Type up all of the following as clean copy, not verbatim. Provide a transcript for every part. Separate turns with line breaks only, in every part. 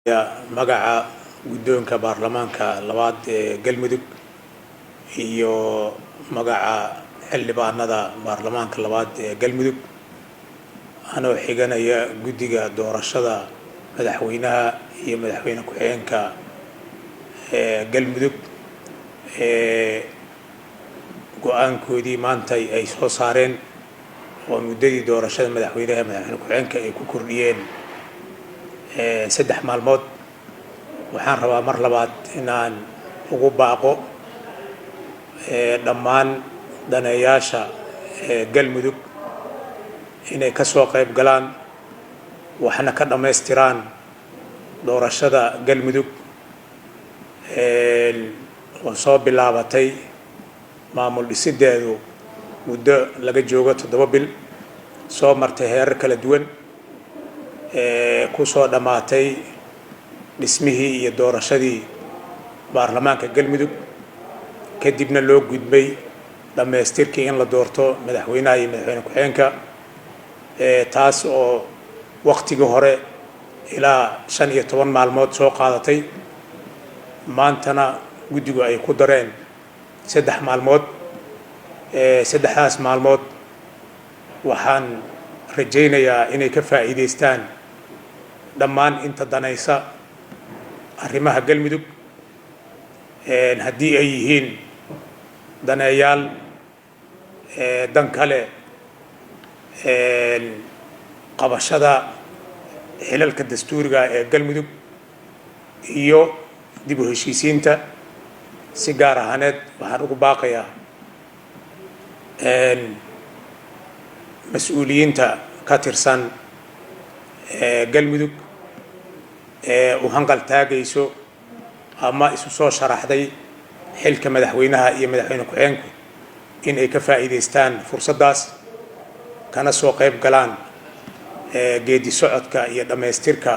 magaca guddoonka baarlamaanka labaad ee galmudug iyo magaca xildhibaanada baarlamaanka labaad ee galmudug anoo xiganaya guddiga doorashada madaxweynaha iyo madaxweyne ku-xigeenka galmudug go'aankoodii maanta ay soo saareen oo muddadii doorashada madaxweynaha iyo madaxweyne ku-xigeenka ay ku kordhiyeen 3 maalmood. waxaan rabaa mar labaad inaan ugu baaqo dhammaan daneeyaasha galmudug inay ka soo qayb galaan waxna ka dhammaystiraan doorashada galmudug oo soo bilaabatay maamul dhisideedu muddo laga joogo 7 bil soo martay heerar kala duwan ku soo dhamaatay dhismihii iyo doorashadii baarlamaanka galmudug kadibna loo gudbay dhammaystirkii in la doorto madaxweynaha iyo madaxweyne ku-xigeenka taas oo waqtigii hore ilaa 15 maalmood soo qaadatay maantana guddigu ay ku dareen 3 maalmood. 3daas maalmood waxaan rajaynayaa inay ka faa'iidaystaan dhammaan inta danaysa arrimaha galmudug haddii ay yihiin daneeyaal dan kale qabashada xilalka dastuuriga ee galmudug iyo dib u heshiisiinta si gaar ahaaneed waxaan ugu baaqayaa mas-uuliyiinta ka tirsan galmudug u hanqal taagayso ama isu soo sharaxday xilka madaxweynaha iyo madaxweyne ku-xigeenku in ay ka faa'iidaystaan fursaddaas kana soo qayb galaan geedi socodka iyo dhammaystirka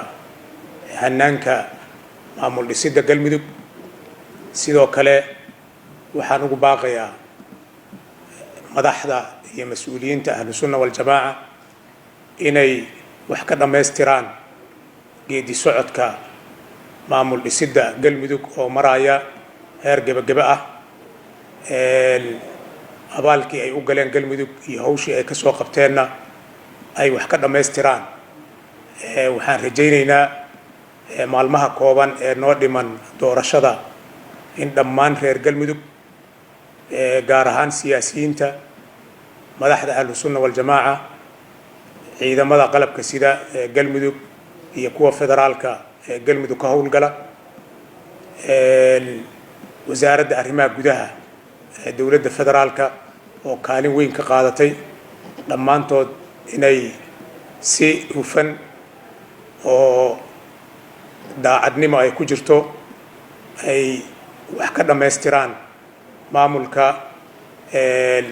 hanaanka maamul dhisidda galmudug. sidoo kale waxaan ugu baaqayaa madaxda iyo mas-uuliyiinta ahlu sunna waljamaaca inay wax ka dhammaystiraan geedi socodka maamul dhisidda galmudug oo maraya heer gebagebe ah. abaalkii ay u galeen galmudug iyo hawshii ay ka soo qabteenna ay wax ka dhammaystiraan. waxaan rajaynaynaa maalmaha kooban ee noo dhiman doorashada in dhammaan reer galmudug gaar ahaan siyaasiyiinta madaxda ahlu sunna waljamaaca ciidamada qalabka sida galmudug iyo kuwa federaalka ee galmudug ka howlgala wasaaradda arrimaha gudaha ee dowladda federaalka oo kaalin weyn ka qaadatay dhammaantood inay si hufan oo daacadnimo ay ku jirto ay wax ka dhammaystiraan maamulka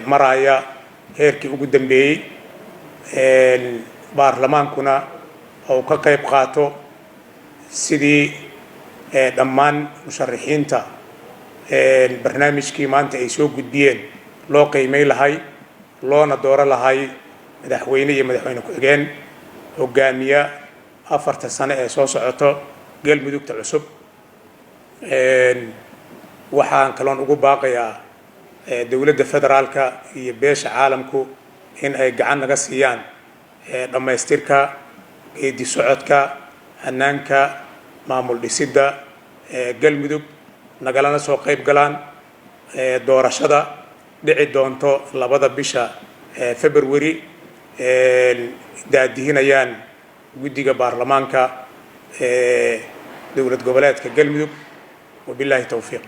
maraya heerkii ugu dambeeyey. baarlamaankuna oo ka qayb qaato sidii dhammaan musharaxiinta barnaamijkii maanta ay soo gudbiyeen loo qiimay lahay loona dooro lahay madaxweyne iyo madaxweyne ku-xigeen hogaamiya 4 sano ee soo socoto galmudugta cusub. waxaan kaloon ugu baaqayaa dowladda federaalka iyo beesha caalamku in ay gacan naga siiyaan dhammaystirka geedi socodka hanaanka maamul dhisidda galmudug nagalana soo qayb galaan doorashada dhici doonto 2 bisha February daadihinayaan guddiga baarlamaanka dowlad goboleedka galmudug. wabilaahi tawfiiq.